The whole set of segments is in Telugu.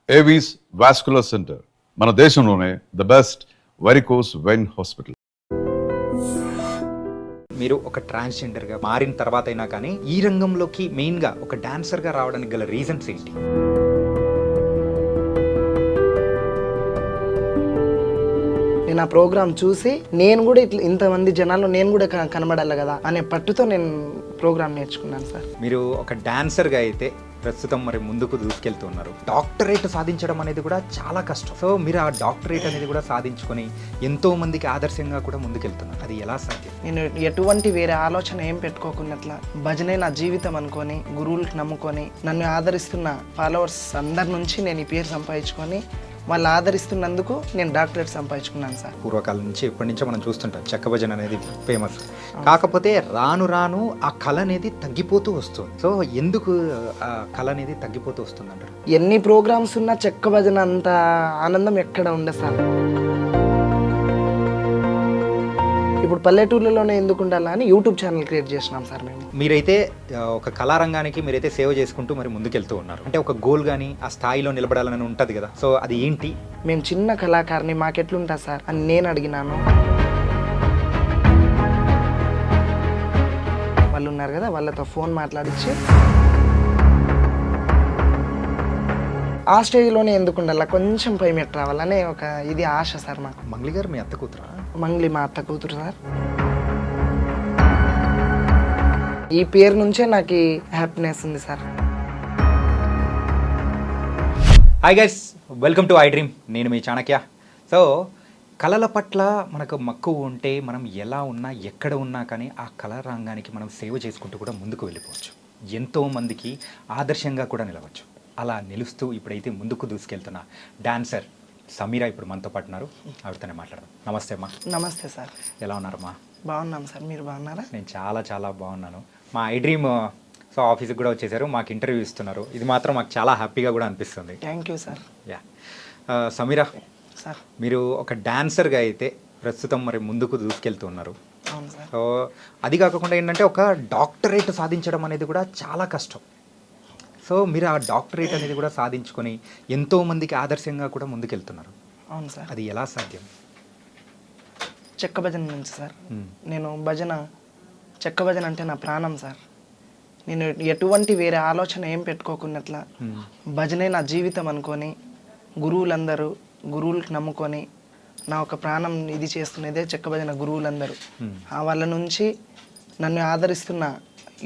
ఏవీస్ వాస్కులర్ సెంటర్ మన దేశంలోనే the best varicose vein hospital. మీరు ఒక ట్రాన్స్జెండర్గా మారిన తర్వాత అయినా కానీ ఈ రంగంలోకి మెయిన్గా ఒక డాన్సర్గా రావడానికి గల రీజన్స్ ఏంటి? నేను ఆ ప్రోగ్రామ్ చూసి నేను కూడా ఇట్లా ఇంతమంది జనాల్లో నేను కూడా కనబడాలి కదా అనే పట్టుతో నేను ప్రోగ్రామ్ నేర్చుకున్నాను సార్. మీరు ఒక డాన్సర్గా అయితే ప్రస్తుతం మరి ముందుకు దూసుకెళ్తున్నారు. డాక్టరేట్ సాధించడం అనేది కూడా చాలా కష్టం. సో మీరు ఆ డాక్టరేట్ అనేది కూడా సాధించుకొని ఎంతో మందికి ఆదర్శంగా కూడా ముందుకెళ్తున్నారు. అది ఎలా సాధ్యం? నేను ఎటువంటి వేరే ఆలోచన ఏం పెట్టుకోకున్నట్లా భజనే నా జీవితం అనుకొని గురువులకు నమ్ముకొని నన్ను ఆదరిస్తున్న ఫాలోవర్స్ అందరి నుంచి నేను ఈ పేరు సంపాదించుకొని వాళ్ళు ఆదరిస్తున్నందుకు నేను డాక్టరేట్ సంపాదించుకున్నాను సార్. పూర్వకాలం నుంచి ఎప్పటి నుంచో మనం చూస్తుంటాం చెక్క భజన అనేది ఫేమస్. కాకపోతే రాను రాను ఆ కళ అనేది తగ్గిపోతూ వస్తుంది. సో ఎందుకు ఆ కళ అనేది తగ్గిపోతూ వస్తుంది అంటారు? ఎన్ని ప్రోగ్రామ్స్ ఉన్నా చెక్క భజన అంత ఆనందం ఎక్కడ ఉండదు సార్. ఇప్పుడు పల్లెటూర్లలోనే ఎందుకు ఉండాలని యూట్యూబ్ ఛానల్ క్రియేట్ చేసినాం సార్ మేము. మీరైతే ఒక కళారంగానికి మీరైతే సేవ చేసుకుంటూ మరి ముందుకెళ్తూ ఉన్నారు. అంటే ఒక గోల్ కానీ ఆ స్థాయిలో నిలబడాలని ఉంటుంది కదా. సో అది ఏంటి? మేము చిన్న కళాకారిని, మాకెట్లుంటా సార్ అని నేను అడిగినాను. వాళ్ళు ఉన్నారు కదా, వాళ్ళతో ఫోన్ మాట్లాడించి ఆ స్టేజ్లోనే ఎందుకు ఉండాలి, కొంచెం పై మెట్టు రావాలనే ఒక ఇది ఆశ సార్ మాకు. మంగ్లీ గారు మీ అత్త కూతురా? మంగ్లీ మా అత్త కూతురు సార్. ఈ పేరు నుంచే నాకు హ్యాపీనెస్ ఉంది sir. Hi guys, welcome to I dream. నేను మీ చాణక్య. సో కళల పట్ల మనకు మక్కువ ఉంటే మనం ఎలా ఉన్నా ఎక్కడ ఉన్నా కానీ ఆ కళా రంగానికి మనం సేవ చేసుకుంటూ కూడా ముందుకు వెళ్ళిపోవచ్చు. ఎంతోమందికి ఆదర్శంగా కూడా నిలవచ్చు. అలా నిలుస్తూ ఇప్పుడైతే ముందుకు దూసుకెళ్తున్న డాన్సర్ సమీరా ఇప్పుడు మనతో పాటు ఉన్నారు. ఆవిడతోనే మాట్లాడదాం. నమస్తే అమ్మా. నమస్తే సార్. ఎలా ఉన్నారమ్మా? బాగున్నాం సార్, మీరు బాగున్నారా? నేను చాలా చాలా బాగున్నాను. మా ఐ డ్రీమ్ సో ఆఫీస్కి కూడా వచ్చేసారు, మాకు ఇంటర్వ్యూ ఇస్తున్నారు. ఇది మాత్రం మాకు చాలా హ్యాపీగా కూడా అనిపిస్తుంది. Thank you sir. Yeah Sameera sir, మీరు ఒక డాన్సర్గా అయితే ప్రస్తుతం మరి ముందుకు దూసుకెళ్తున్నారు. అవును సార్. సో అది కాకుండా ఏంటంటే ఒక డాక్టరేట్ సాధించడం అనేది కూడా చాలా కష్టం. సో మీరు ఆ డాక్టరేట్ అనేది కూడా సాధించుకొని ఎంతో మందికి ఆదర్శంగా కూడా ముందుకెళ్తున్నారు. అవును సార్. అది ఎలా సాధ్యం? చెక్క భజన నుంచి సార్. నేను చెక్క భజన అంటే నా ప్రాణం సార్. నేను ఎటువంటి వేరే ఆలోచన ఏం పెట్టుకోకున్నట్లా భజనే నా జీవితం అనుకొని గురువులకు నమ్ముకొని నా ఒక ప్రాణం ఇది చేస్తున్నదే చెక్క భజన గురువులందరూ. వాళ్ళ నుంచి నన్ను ఆదరిస్తున్న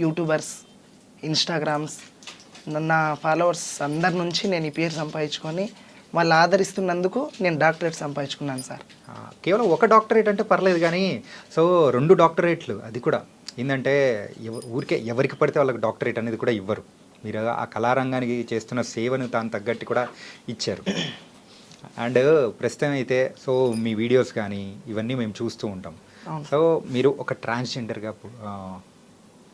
యూట్యూబర్స్, ఇన్స్టాగ్రామ్స్, నా ఫాలోవర్స్ అందరి నుంచి నేను ఈ పేరు సంపాదించుకొని వాళ్ళు ఆదరిస్తున్నందుకు నేను డాక్టరేట్ సంపాదించుకున్నాను సార్. కేవలం ఒక డాక్టరేట్ అంటే పర్లేదు, కానీ సో 2 డాక్టరేట్లు, అది కూడా ఏంటంటే ఊరికే ఎవరికి పడితే వాళ్ళకి డాక్టరేట్ అనేది కూడా ఇవ్వరు. మీరు ఆ కళారంగానికి చేస్తున్న సేవను దాని తగ్గట్టు కూడా ఇచ్చారు. అండ్ ప్రస్తుతం అయితే సో మీ వీడియోస్ కానీ ఇవన్నీ మేము చూస్తూ ఉంటాం. సో మీరు ఒక ట్రాన్స్జెండర్గా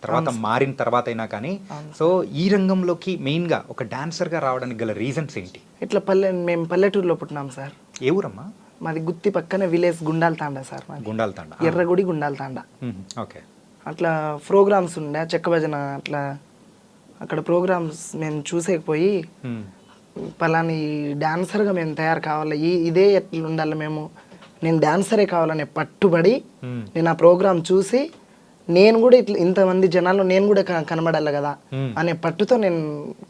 తర్వాత మారిన తర్వాత అయినా కానీ సో ఈ రంగంలోకి మెయిన్గా ఒక డాన్సర్గా రావడానికి గల రీజన్స్ ఏంటి? ఇట్లా మేము పల్లెటూరులో పుట్టినాం సార్. ఏ ఊరమ్మా? మాది గుత్తి పక్కనే విలేజ్ గుండాల తాండా సార్. గుండాల తాండా, ఎర్రగుడి గుండాల తాండా. ఓకే. అట్లా ప్రోగ్రామ్స్ ఉండే చెక్క భజన, అట్లా అక్కడ ప్రోగ్రామ్స్ మేము చూసేకపోయి పలాని డాన్సర్గా మేము తయారు కావాలి, ఇదే ఎట్లా ఉండాలి, నేను డాన్సరే కావాలనే పట్టుబడి నేను ఆ ప్రోగ్రామ్ చూసి నేను కూడా ఇట్లా ఇంతమంది జనాల్లో నేను కూడా కనబడాలి కదా అనే పట్టుతో నేను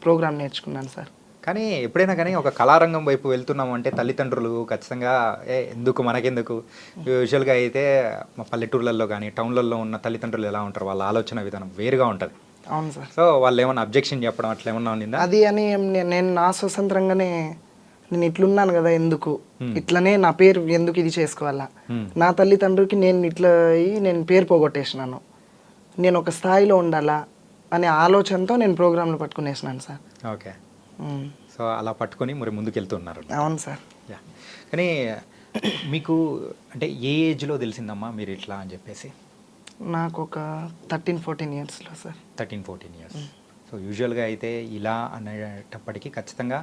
ప్రోగ్రామ్ నేర్చుకున్నాను సార్. కానీ ఎప్పుడైనా కానీ ఒక కళారంగం వైపు వెళ్తున్నాము అంటే తల్లిదండ్రులు ఖచ్చితంగా ఎందుకు మనకెందుకు, యూజువల్గా అయితే మా పల్లెటూర్లలో కానీ టౌన్లలో ఉన్న తల్లిదండ్రులు ఎలా ఉంటారు, వాళ్ళ ఆలోచన విధానం వేరుగా ఉంటుంది. అవును సార్. సో వాళ్ళు ఏమన్నా అబ్జెక్షన్ చెప్పడం అట్లా ఏమన్నా ఉండిందా? అది అని నేను నా స్వతంత్రంగానే నేను ఇట్లున్నాను కదా, ఎందుకు ఇట్లనే నా పేరు ఎందుకు ఇది చేసుకోవాలా, నా తల్లిదండ్రులకి నేను ఇట్లా నేను పేరు పోగొట్టేసినాను, నేను ఒక స్థాయిలో ఉండాలా అనే ఆలోచనతో నేను ప్రోగ్రాంలు పట్టుకునేసినాను సార్. ఓకే. సో అలా పట్టుకొని మరి ముందుకెళ్తున్నారు. అవును సార్. యా. కానీ మీకు అంటే ఏ ఏజ్లో తెలిసిందమ్మా మీరు ఇట్లా అని చెప్పేసి? నాకు ఒక 13-14 ఇయర్స్లో సార్. 13-14 ఇయర్స్. సో యూజువల్గా అయితే ఇలా అనేటప్పటికీ ఖచ్చితంగా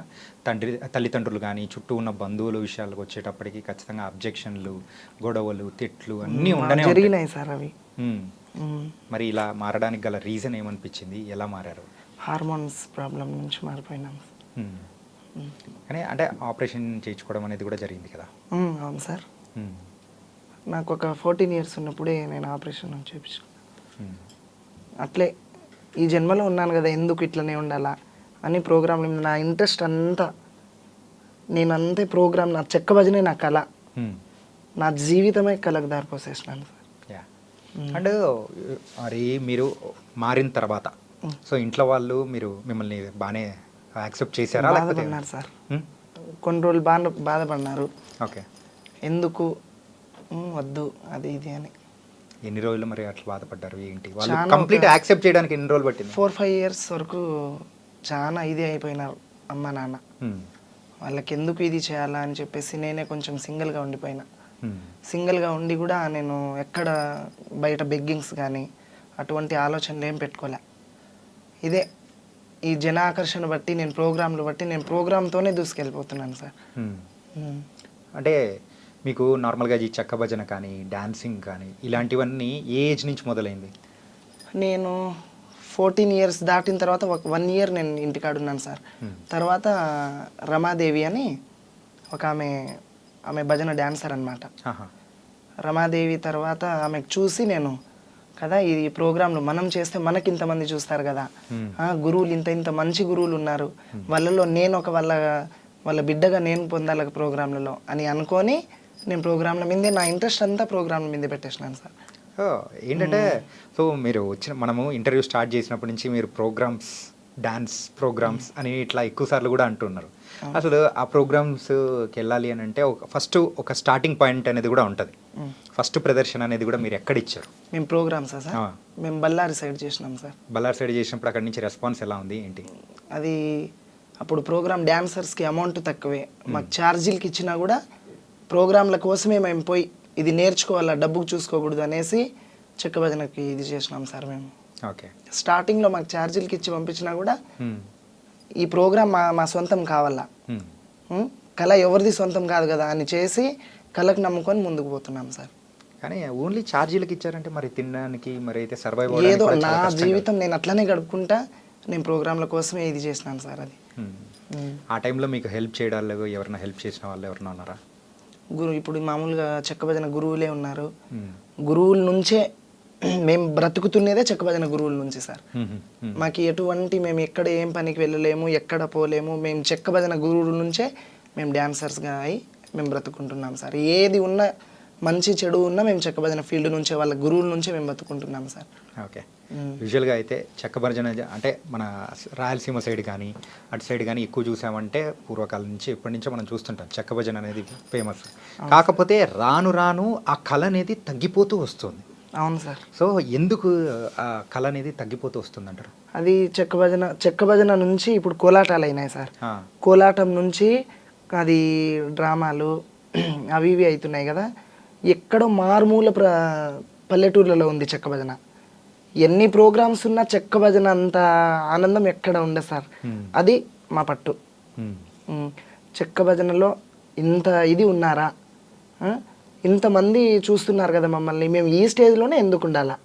తల్లిదండ్రులు కానీ చుట్టూ ఉన్న బంధువుల విషయాలకు వచ్చేటప్పటికి ఖచ్చితంగా అబ్జెక్షన్లు, గొడవలు, తిట్లు అన్నీ ఉండనే జరిగినాయి సార్ అవి. మరి ఇలా మారడానికి గల రీజన్ ఏమనిపించింది? ఎలా మారారు? హార్మోన్స్ ప్రాబ్లం నుంచి మారిపోయినాం. కానీ అంటే ఆపరేషన్ చేయించుకోవడం అనేది కూడా జరిగింది కదా. అవును సార్. ఉమ్. నాకు ఒక 14 ఇయర్స్ ఉన్నప్పుడే నేను ఆపరేషన్ చేయించాను. ఉమ్. అట్లే ఈ జన్మలో ఉన్నాను కదా, ఎందుకు ఇట్లనే ఉండాలా అని ప్రోగ్రాంలు నా ఇంట్రెస్ట్ అంతా, నేను అంతే ప్రోగ్రామ్, నా చెక్క భజనే నా కళ, ఉమ్. నా జీవితమే కళకు దారిపోసేసినాను సార్. యా. అండ్ మరి మీరు మారిన తర్వాత సో ఇంట్లో వాళ్ళు మిమ్మల్ని బాగానే యాక్సెప్ట్ చేశారా లేకపోతే? బాధపడినారు సార్, కొన్ని రోజులు బాధపడినారు. ఓకే. ఎందుకు వద్దు అది ఇది అని. ఎన్ని రోజులు మరి అట్లా బాధపడ్డారు ఏంటి? వాళ్ళు చాలా కంప్లీట్ యాక్సెప్ట్ చేయడానికి ఎన్ని రోజులు పట్టింది? 4-5 ఇయర్స్ వరకు చాలా ఇది అయిపోయినారు అమ్మ నాన్న. వాళ్ళకి ఎందుకు ఇది చేయాలా అని చెప్పేసి నేనే కొంచెం సింగిల్గా ఉండిపోయినా. సింగిల్గా ఉండి కూడా నేను ఎక్కడ బయట బెగ్గింగ్స్ కానీ అటువంటి ఆలోచనలు ఏం పెట్టుకోలే. ఇదే ఈ జన ఆకర్షణ బట్టి నేను ప్రోగ్రాంలు బట్టి నేను ప్రోగ్రామ్తోనే దూసుకెళ్ళిపోతున్నాను సార్. అంటే మీకు నార్మల్గా ఈ చెక్క భజన కానీ డాన్సింగ్ కానీ ఇలాంటివన్నీ ఏ ఏజ్ నుంచి మొదలైంది? నేను 14 ఇయర్స్ దాటిన తర్వాత 1 ఇయర్ నేను ఇంటికాడ ఉన్నాను సార్. తర్వాత రమాదేవి అని ఒక ఆమె భజన డాన్సర్ అనమాట. రమాదేవి తర్వాత ఆమెకు చూసి నేను కదా ఈ ప్రోగ్రాంలు మనం చేస్తే మనకి ఇంతమంది చూస్తారు కదా, గురువులు ఇంత మంచి గురువులు ఉన్నారు, వాళ్ళలో నేను ఒక వాళ్ళ బిడ్డగా నేను పొందాలి ప్రోగ్రాంలలో అని అనుకొని నేను ప్రోగ్రాంల మీదే నా ఇంట్రెస్ట్ అంతా ప్రోగ్రాంల మీదే పెట్టేసినాను సార్. ఏంటంటే సో మీరు మనము ఇంటర్వ్యూ స్టార్ట్ చేసినప్పటి నుంచి మీరు ప్రోగ్రామ్స్, డాన్స్ ప్రోగ్రామ్స్ అని ఇట్లా ఎక్కువ సార్లు కూడా అంటున్నారు. అసలు ఆ ప్రోగ్రామ్స్కి వెళ్ళాలి అని అంటే ఫస్ట్ ఒక స్టార్టింగ్ పాయింట్ అనేది కూడా ఉంటుంది. ఫస్ట్ ప్రదర్శన అనేది కూడా మీరు ఎక్కడ ఇచ్చారు? మేము ప్రోగ్రామ్సా సార్? మేము బళ్ళారి సైడ్ చేసినాం సార్. బళ్ళారి సైడ్ చేసినప్పుడు అక్కడి నుంచి రెస్పాన్స్ ఎలా ఉంది ఏంటి? అది అప్పుడు ప్రోగ్రామ్ డాన్సర్స్కి అమౌంట్ తక్కువే, మాకు ఛార్జీలకి ఇచ్చినా కూడా ప్రోగ్రాంల కోసమే మేము పోయి ఇది నేర్చుకోవాలా, డబ్బుకు చూసుకోకూడదు అనేసి చెక్క భజనకి ఇది చేసినాం సార్ మేము. ఓకే. స్టార్టింగ్లో మాకు ఛార్జీలకి ఇచ్చి పంపించినా కూడా ఈ ప్రోగ్రామ్ మా సొంతం కావాలా, కళ ఎవరిది సొంతం కాదు కదా అని చేసి కళకు నమ్ముకొని ముందుకు పోతున్నాం సార్. కానీ ఓన్లీ ఛార్జీలకు ఇచ్చారంటే మరి తినడానికి మరి అయితే సర్వైవ్ ఏదో నా జీవితం నేను అట్లనే గడుపుకుంటా నేను ప్రోగ్రాంల కోసమే ఇది చేసినాను సార్. అది ఆ టైంలో మీకు హెల్ప్ చేయడాలు ఎవరైనా హెల్ప్ చేసిన వాళ్ళు ఎవరైనా ఉన్నారా? ఇప్పుడు మామూలుగా చెక్క భజన గురువులే ఉన్నారు. గురువుల నుంచే మేము బ్రతుకుతున్నదే చెక్క భజన గురువుల నుంచి సార్. మాకు ఎటువంటి మేము ఎక్కడ ఏం పనికి వెళ్ళలేము, ఎక్కడ పోలేము, మేము చెక్క భజన గురువుల నుంచే మేము డాన్సర్స్గా అయి మేము బ్రతుకుంటున్నాం సార్. ఏది ఉన్నా మంచి చెడు ఉన్నా మేము చెక్క భజన ఫీల్డ్ నుంచే వాళ్ళ గురువుల నుంచే మేము బతుకుంటున్నాం సార్. ఓకే. యూజువల్గా అయితే చెక్క భజన అంటే మన రాయలసీమ సైడ్ కానీ అటు సైడ్ కానీ ఎక్కువ చూసామంటే పూర్వకాలం నుంచి ఎప్పటి నుంచో మనం చూస్తుంటాం చెక్క భజన అనేది ఫేమస్. కాకపోతే రాను రాను ఆ కళ అనేది తగ్గిపోతూ వస్తుంది. అవును సార్. సో ఎందుకు ఆ కళ అనేది తగ్గిపోతూ వస్తుంది అంటారు? అది చెక్క భజన నుంచి ఇప్పుడు కోలాటాలు అయినాయి సార్. కోలాటం నుంచి అది డ్రామాలు అవి ఇవి అవుతున్నాయి కదా. ఎక్కడో మారుమూల పల్లెటూర్లలో ఉంది చెక్క భజన. ఎన్ని ప్రోగ్రామ్స్ ఉన్నా చెక్క భజన అంత ఆనందం ఎక్కడ ఉండదు సార్. అది మా పట్టు. చెక్క భజనలో ఇంత ఇది ఉన్నారా, ఇంతమంది చూస్తున్నారు కదా మమ్మల్ని, మేము ఈ స్టేజ్లోనే ఎందుకు ఉండాలా,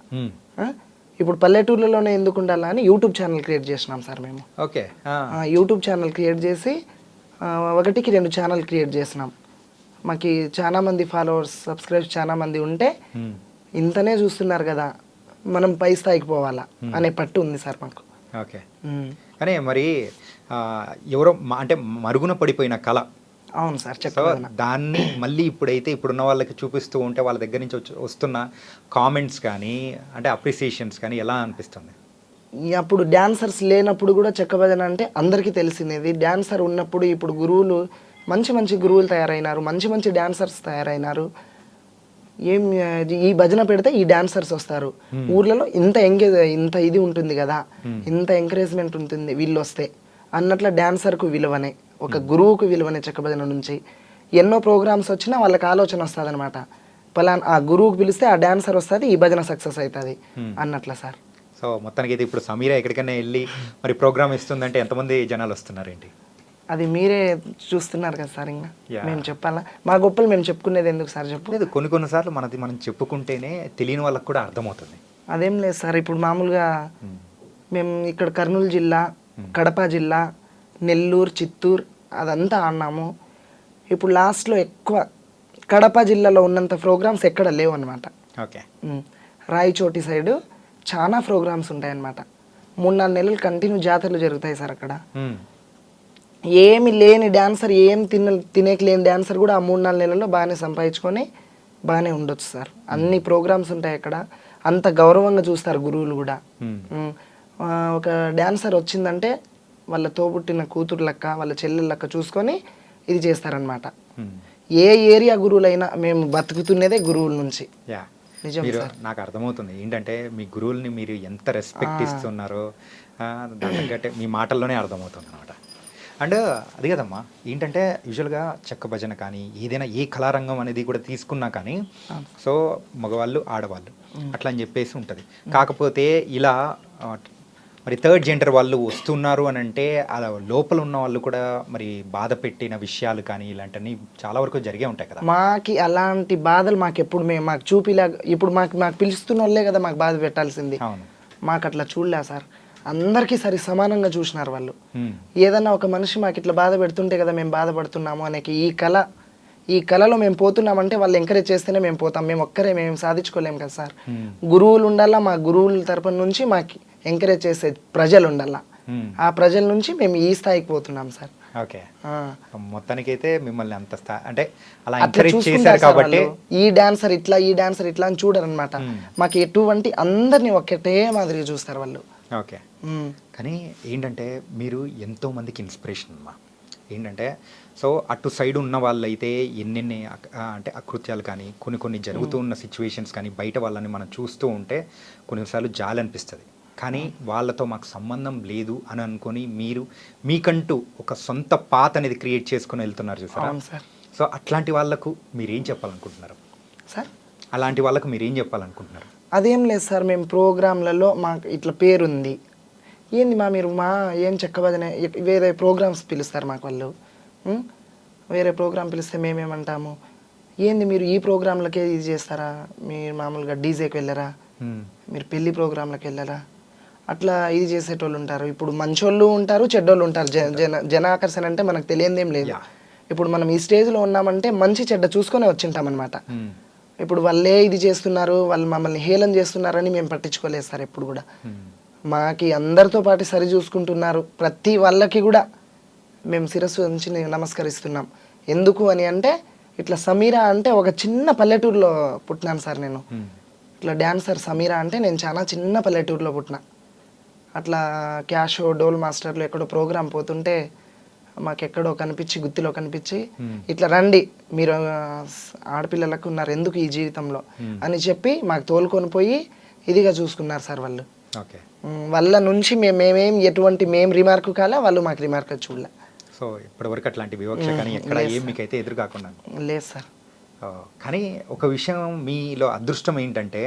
ఇప్పుడు పల్లెటూర్లలోనే ఎందుకు ఉండాలా అని యూట్యూబ్ ఛానల్ క్రియేట్ చేసినాం సార్ మేము. ఓకే. యూట్యూబ్ ఛానల్ క్రియేట్ చేసి 1కి 2 ఛానల్ క్రియేట్ చేసినాం. మాకు చాలా మంది ఫాలోవర్స్, సబ్స్క్రైబ్స్ చాలా మంది ఉంటే ఇంతనే చూస్తున్నారు కదా, మనం పై స్థాయికి పోవాలా అనే పట్టు ఉంది సార్ మాకు. ఓకే. కానీ మరి ఎవరో అంటే మరుగున పడిపోయిన కళ. అవును సార్. సో దాన్ని మళ్ళీ ఇప్పుడున్న వాళ్ళకి చూపిస్తూ ఉంటే వాళ్ళ దగ్గర నుంచి వస్తున్న కామెంట్స్ కానీ అంటే అప్రిసియేషన్స్ కానీ ఎలా అనిపిస్తుంది? అప్పుడు డాన్సర్స్ లేనప్పుడు కూడా చెక్క భజన అంటే అందరికీ తెలిసినది. డాన్సర్ ఉన్నప్పుడు ఇప్పుడు గురువులు మంచి మంచి గురువులు తయారైనారు, మంచి మంచి డాన్సర్స్ తయారైనారు. ఈ భజన పెడితే ఈ డాన్సర్స్ వస్తారు, ఊర్లలో ఇంత ఇది ఉంటుంది కదా, ఇంత ఎంకరేజ్మెంట్ ఉంటుంది వీళ్ళు వస్తే అన్నట్ల డాన్సర్కు విలువనే, ఒక గురువుకు విలువనే చెక్క భజన నుంచి. ఎన్నో ప్రోగ్రామ్స్ వచ్చినా వాళ్ళకి ఆలోచన వస్తుంది అనమాట, పలానా ఆ గురువుకు పిలిస్తే ఆ డాన్సర్ వస్తుంది, ఈ భజన సక్సెస్ అవుతుంది అన్నట్ల సార్. సో మొత్తానికి అయితే ఇప్పుడు సమీర ఎక్కడికైనా వెళ్ళి మరి ప్రోగ్రామ్ ఇస్తుందంటే ఎంతమంది జనాలు వస్తున్నారు ఏంటి? అది మీరే చూస్తున్నారు కదా సార్. ఇంకా మేము చెప్పాలా, మా గొప్పలు మేము చెప్పుకునేది ఎందుకు సార్ చెప్పు? లేదు, కొన్నిసార్లు మనం చెప్పుకుంటేనే తెలియని వాళ్ళకి కూడా అర్థమవుతుంది. అదేం లేదు సార్. ఇప్పుడు మామూలుగా మేము ఇక్కడ కర్నూలు జిల్లా, కడప జిల్లా, నెల్లూరు, చిత్తూరు, అదంతా ఆడినాము. ఇప్పుడు లాస్ట్లో ఎక్కువ కడప జిల్లాలో ఉన్నంత ప్రోగ్రామ్స్ ఎక్కడ లేవు అనమాట. ఓకే. రాయచోటి సైడు చాలా ప్రోగ్రామ్స్ ఉంటాయన్నమాట. 3-4 నెలలు కంటిన్యూ జాతరలు జరుగుతాయి సార్ అక్కడ. ఏమి లేని డాన్సర్, ఏం తినేకి లేని డాన్సర్ కూడా ఆ 3-4 నెలల్లో బాగానే సంపాదించుకొని బాగానే ఉండొచ్చు సార్. అన్ని ప్రోగ్రామ్స్ ఉంటాయి అక్కడ. అంత గౌరవంగా చూస్తారు గురువులు కూడా. ఒక డాన్సర్ వచ్చిందంటే వాళ్ళ తోబుట్టిన కూతురు లెక్క, వాళ్ళ చెల్లెల లెక్క చూసుకొని ఇది చేస్తారనమాట. ఏ ఏరియా గురువులైనా మేము బతుకుతున్నదే గురువుల నుంచి. నిజం మీరు సార్. నాకు అర్థమవుతుంది ఏంటంటే మీ గురువుల్ని మీరు ఎంత రెస్పెక్ట్ ఇస్తున్నారో దాని తగ్గట్టే మీ మాటల్లోనే అర్థమవుతుంది అనమాట. అండ్ అది కదమ్మా, ఏంటంటే యూజువల్గా చెక్క భజన కానీ ఏదైనా ఏ కళారంగం అనేది కూడా తీసుకున్నా కానీ సో మగవాళ్ళు ఆడవాళ్ళు అట్లా అని చెప్పేసి ఉంటుంది. కాకపోతే ఇలా మరి థర్డ్ జెండర్ వాళ్ళు వస్తున్నారు అని అంటే అలా లోపల ఉన్న వాళ్ళు కూడా మరి బాధ పెట్టిన విషయాలు కానీ ఇలాంటివన్నీ చాలా వరకు జరిగే ఉంటాయి కదా. మాకి అలాంటి బాధలు మాకు ఎప్పుడు మాకు చూపిలాగా ఇప్పుడు మాకు పిలుస్తున్న వాళ్ళే కదా మాకు బాధ పెట్టాల్సింది. అవును. మాకు అట్లా చూడలే సార్. అందరికీ సరి సమానంగా చూసినారు వాళ్ళు. ఏదన్నా ఒక మనిషి మాకు ఇట్లా బాధ పెడుతుంటే కదా మేము బాధపడుతున్నాము అనే ఈ కళలో మేము పోతున్నామంటే వాళ్ళు ఎంకరేజ్ చేస్తేనే మేము పోతాం. మేము ఒక్కరే మేము సాధించుకోలేం కదా సార్. గురువులు ఉండాలా, మా గురువుల తరపున నుంచి మాకు ఎంకరేజ్ చేసే ప్రజలు ఉండాలా. ఆ ప్రజల నుంచి మేము ఈ స్థాయికి పోతున్నాం సార్. ఓకే. మొత్తానికైతే మిమ్మల్ని అంత అంటే అలా ఎంకరేజ్ చేశారు కాబట్టి ఈ డాన్సర్ ఇట్లా అని చూడరు అనమాట. మాకు ఎటువంటి అందరినీ ఒకటే మాదిరిగా చూస్తారు వాళ్ళు. ఓకే. కానీ ఏంటంటే మీరు ఎంతో మందికి ఇన్స్పిరేషన్ అమ్మా. ఏంటంటే సో అటు సైడ్ ఉన్న వాళ్ళైతే ఎన్నెన్ని అంటే అకృత్యాలు కానీ కొన్ని జరుగుతూ ఉన్న సిచ్యువేషన్స్ కానీ బయట వాళ్ళని మనం చూస్తూ ఉంటే కొన్నిసార్లు జాలి అనిపిస్తుంది. కానీ వాళ్ళతో మాకు సంబంధం లేదు అని అనుకొని మీరు మీకంటూ ఒక సొంత పాత్ అనేది క్రియేట్ చేసుకుని వెళ్తున్నారు చూసారా. సో అట్లాంటి వాళ్ళకు మీరేం చెప్పాలనుకుంటున్నారు సార్? అలాంటి వాళ్ళకు మీరేం చెప్పాలనుకుంటున్నారు? అదేం లేదు సార్, మేము ప్రోగ్రాంలలో మాకు ఇట్లా పేరుంది ఏంది మీరు ఏం చెక్కబదనే వేరే ప్రోగ్రామ్స్ పిలుస్తారు మాకు వాళ్ళు. వేరే ప్రోగ్రామ్ పిలిస్తే మేమేమంటాము, ఏంది మీరు ఈ ప్రోగ్రాంలకే ఇది చేస్తారా, మీరు మామూలుగా డీజేకి వెళ్ళరా, మీరు పెళ్లి ప్రోగ్రాంలకు వెళ్ళరా, అట్లా ఇది చేసేటోళ్ళు ఉంటారు. ఇప్పుడు మంచోళ్ళు ఉంటారు, చెడ్డోళ్ళు ఉంటారు. జన ఆకర్షణ అంటే మనకు తెలియదేం లేదు. ఇప్పుడు మనం ఈ స్టేజ్లో ఉన్నామంటే మంచి చెడ్డ చూసుకొని వచ్చింటాం అనమాట. ఇప్పుడు వాళ్ళే ఇది చేస్తున్నారు, వాళ్ళు మమ్మల్ని హేళన చేస్తున్నారని మేము పట్టించుకోలేదు సార్ ఎప్పుడు కూడా. మాకి అందరితో పాటు సరి చూసుకుంటున్నారు. ప్రతి వాళ్ళకి కూడా మేము శిరస్సు ఉంచి నమస్కరిస్తున్నాం. ఎందుకు అని అంటే ఇట్లా సమీరా అంటే ఒక చిన్న పల్లెటూరులో పుట్టినాను సార్ నేను. ఇట్లా డాన్సర్ సమీరా అంటే నేను చాలా చిన్న పల్లెటూరులో పుట్టిన. అట్లా క్యాషో డోల్ మాస్టర్లు ఎక్కడో ప్రోగ్రాం పోతుంటే మాకెక్కడో కనిపించి గుత్తిలో కనిపించి ఇట్లా రండి మీరు ఆడపిల్లలకు ఉన్నారు ఎందుకు ఈ జీవితంలో అని చెప్పి మాకు తోలుకొని పోయి ఇదిగా చూసుకున్నారు సార్ వాళ్ళు. వాళ్ళ నుంచి మేమేం ఎటువంటి మేము రిమార్క్ కాలే, వాళ్ళు మాకు రిమార్క్ చూడలే. సో ఇప్పటివరకు అట్లాంటి వివక్ష కానీ ఎక్కడ ఏం మీకైతే ఎదురు కాకుండా లేదు సార్. కానీ ఒక విషయం మీలో అదృష్టం ఏంటంటే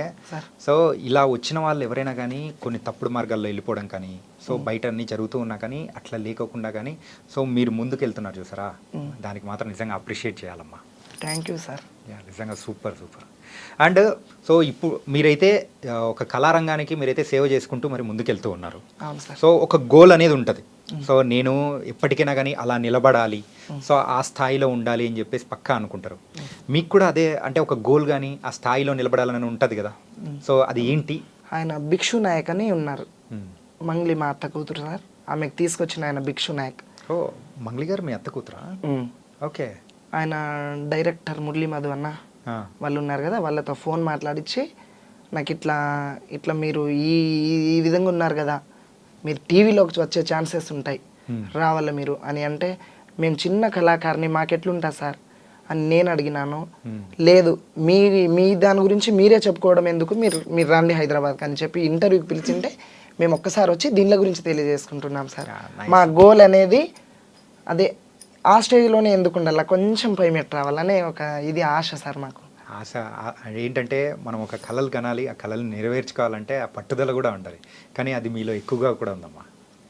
సో ఇలా వచ్చిన వాళ్ళు ఎవరైనా కానీ కొన్ని తప్పుడు మార్గాల్లో వెళ్ళిపోవడం కానీ సో బయట అన్నీ జరుగుతూ ఉన్నా కానీ అట్లా లేకోకుండా కానీ సో మీరు ముందుకు వెళ్తున్నారు చూసారా, దానికి మాత్రం నిజంగా అప్రిషియేట్ చేయాలమ్మా. Thank you sir. నిజంగా సూపర్. అండ్ సో ఇప్పుడు మీరైతే ఒక కళారంగానికి మీరైతే సేవ చేసుకుంటూ మరి ముందుకెళ్తూ ఉన్నారు. సో ఒక గోల్ అనేది ఉంటుంది. సో నేను ఎప్పటికైనా కానీ అలా నిలబడాలి, సో ఆ స్థాయిలో ఉండాలి అని చెప్పేసి పక్కా అనుకుంటారు. మీకు కూడా అదే అంటే ఒక గోల్ కానీ ఆ స్థాయిలో నిలబడాలని ఉంటుంది కదా, సో అది ఏంటి? ఆయన భిక్షు నాయక్ అని ఉన్నారు, మంగ్లీ మా అత్త కూతురు సార్. ఆమెకు తీసుకొచ్చిన ఆయన భిక్షు నాయక్. ఓ మంగ్లీ గారు మీ అత్త కూతురా? ఓకే. ఆయన డైరెక్టర్ మురళీ మధు అన్న వాళ్ళు ఉన్నారు కదా, వాళ్ళతో ఫోన్ మాట్లాడించి నాకు ఇట్లా మీరు ఈ విధంగా ఉన్నారు కదా, మీరు టీవీలోకి వచ్చే ఛాన్సెస్ ఉంటాయి, రావాలి మీరు అని అంటే, మేము చిన్న కళాకారిని మాకెట్లుంటా సార్ అని నేను అడిగినాను. లేదు మీ దాని గురించి మీరే చెప్పుకోవడం ఎందుకు, మీరు రండి హైదరాబాద్కి అని చెప్పి ఇంటర్వ్యూకి పిలిచింటే మేము ఒక్కసారి వచ్చి దీనిల గురించి తెలియజేసుకుంటున్నాం సార్. మా గోల్ అనేది అదే, ఆ స్టేజ్లోనే ఎందుకు ఉండాలి, కొంచెం పై మెట్టు రావాలనే ఒక ఇది ఆశ సార్ మాకు. ఆశ ఏంటంటే మనం ఒక కళలు కనాలి, ఆ కళలు నెరవేర్చుకోవాలంటే ఆ పట్టుదల కూడా ఉండాలి. కానీ అది మీలో ఎక్కువగా కూడా ఉందమ్మా.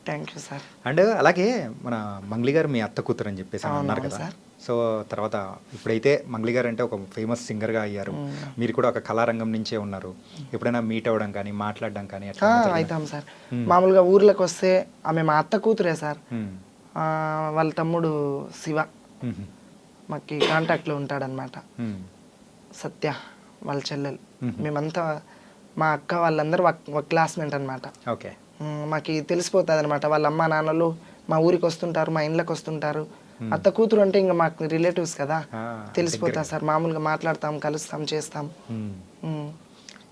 Thank you sir. అండ్ అలాగే మన మంగ్లీ గారు మీ అత్త కూతురు అని చెప్పేసి అన్నారు కదా, సో తర్వాత ఇప్పుడైతే మంగ్లీ గారు అంటే ఒక ఫేమస్ సింగర్గా అయ్యారు, మీరు కూడా ఒక కళారంగం నుంచే ఉన్నారు. ఎప్పుడైనా మీట్ అవ్వడం కానీ మాట్లాడడం కానీ అవుతాం సార్. మామూలుగా ఊర్లోకి వస్తే ఆమె మా అత్త కూతురే సార్. వాళ్ళ తమ్ముడు శివ మ్మ్. మాకు కాంటాక్ట్లో ఉంటాడనమాట. మ్మ్. సత్య వాళ్ళ చెల్లెలు. మేమంతా మా అక్క వాళ్ళందరూ ఒక క్లాస్మేట్ అనమాట. ఓకే. మాకు తెలిసిపోతుంది అనమాట. వాళ్ళ అమ్మ నాన్నలు మా ఊరికి వస్తుంటారు, మా ఇండ్లకు వస్తుంటారు. అత్త కూతురు అంటే ఇంకా మాకు రిలేటివ్స్ కదా, తెలిసిపోతా సార్. మామూలుగా మాట్లాడతాం, కలుస్తాం, చేస్తాం.